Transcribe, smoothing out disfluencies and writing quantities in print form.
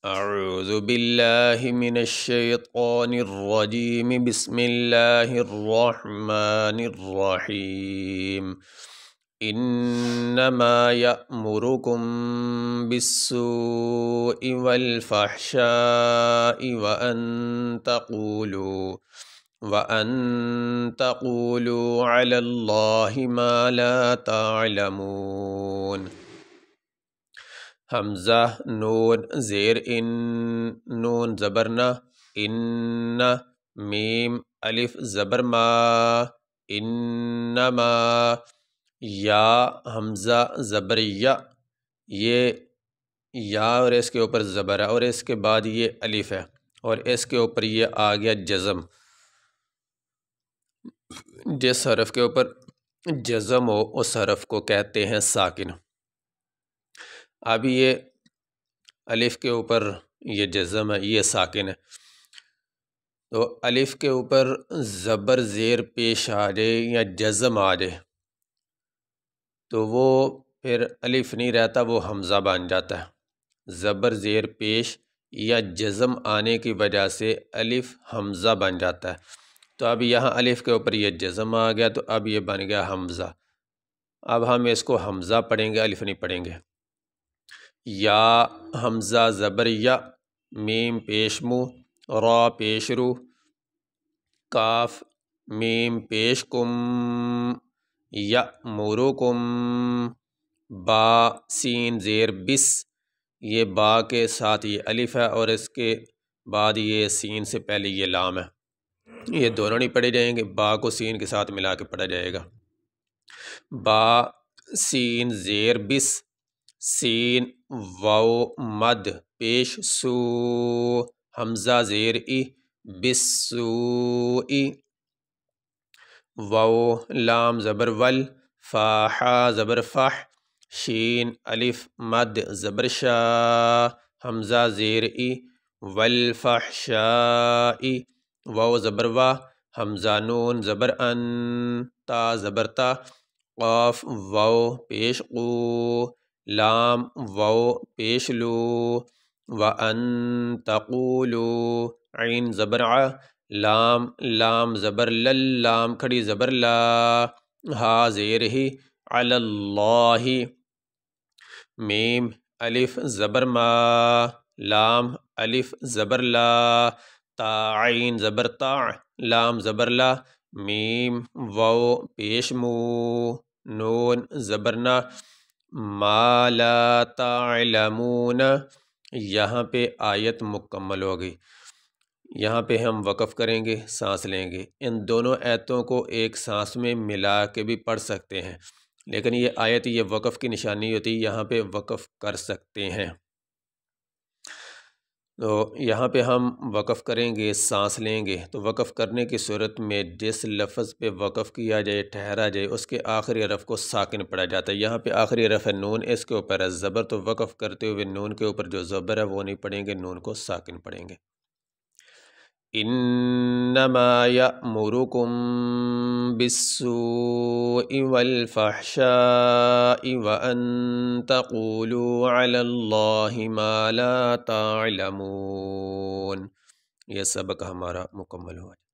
اعوذ باللہ من الشیطان الرجیم بسم اللہ الرحمن الرحیم انما یأمرکم بالسوء والفحشاء وأن تقولوا علی اللہ ما لا تعلمون۔ حمزہ نون زیر ان، نون زبر نہ، ان، میم الف زبر ما، انما، یا حمزہ زبر یا، یہ یا اور اس کے اوپر زبر ہے اور اس کے بعد یہ الف ہے اور اس کے اوپر یہ آ گیا جزم۔ جس حرف کے اوپر جزم ہو اس حرف کو کہتے ہیں ساکن۔ اب یہ الف کے اوپر یہ جزم ہے، یہ ساکن ہے، تو الف کے اوپر زبر زیر پیش آ جائے یا جزم آ جائے تو وہ پھر الف نہیں رہتا، وہ حمزہ بن جاتا ہے۔ زبر زیر پیش یا جزم آنے کی وجہ سے الف حمزہ بن جاتا ہے، تو اب یہاں الف کے اوپر یہ جزم آ گیا تو اب یہ بن گیا حمزہ۔ اب ہم اس کو حمزہ پڑھیں گے، الف نہیں پڑھیں گے۔ یا حمزہ زبر یا، میم پیش مو، را پیش رو، کاف میم پیش کم، یأمرکم، با سین زیر بس، یہ با کے ساتھ یہ الف ہے اور اس کے بعد یہ سین سے پہلے یہ لام ہے، یہ دونوں نہیں پڑھے جائیں گے، با کو سین کے ساتھ ملا کے پڑھا جائے گا۔ با سین زیر بس، سین واو مد پیش سو، حمزہ زیر ای، بالسوء، واو لام زبر ول، فاحا زبر فح، شین الف مد زبر شا، حمزہ زیر ای، والفحشاء، واو زبر وا، حمزہ نون زبر ان، تا زبر تا، قاف واو پیش قو، لام واو پیش لو، وَأَن تَقُولُوا، عین زبر ع، لام زبر لل، لام کھڑی زبر لا، ہا زیر ہی، علی اللہ، میم الف زبر ما، لام الف زبر لا، تا عین زبر تا، لام زبر لا، میم واو پیش مو، نون زبر نا، ما لا تعلمون۔ یہاں پہ آیت مکمل ہو گئی، یہاں پہ ہم وقف کریں گے، سانس لیں گے۔ ان دونوں آیتوں کو ایک سانس میں ملا کے بھی پڑھ سکتے ہیں، لیکن یہ آیت یہ وقف کی نشانی ہوتی ہے، یہاں پہ وقف کر سکتے ہیں۔ تو یہاں پہ ہم وقف کریں گے، سانس لیں گے، تو وقف کرنے کی صورت میں جس لفظ پہ وقف کیا جائے، ٹھہرا جائے، اس کے آخری حرف کو ساکن پڑھا جاتا ہے۔ یہاں پہ آخری حرف ہے نون، اس کے اوپر ہے زبر، تو وقف کرتے ہوئے نون کے اوپر جو زبر ہے وہ نہیں پڑھیں گے، نون کو ساکن پڑھیں گے۔ انما یأمرکم بالسوء والفحشاء وان تقولوا علی اللہ ما لا تعلمون۔ یہ سبق ہمارا مکمل ہوا۔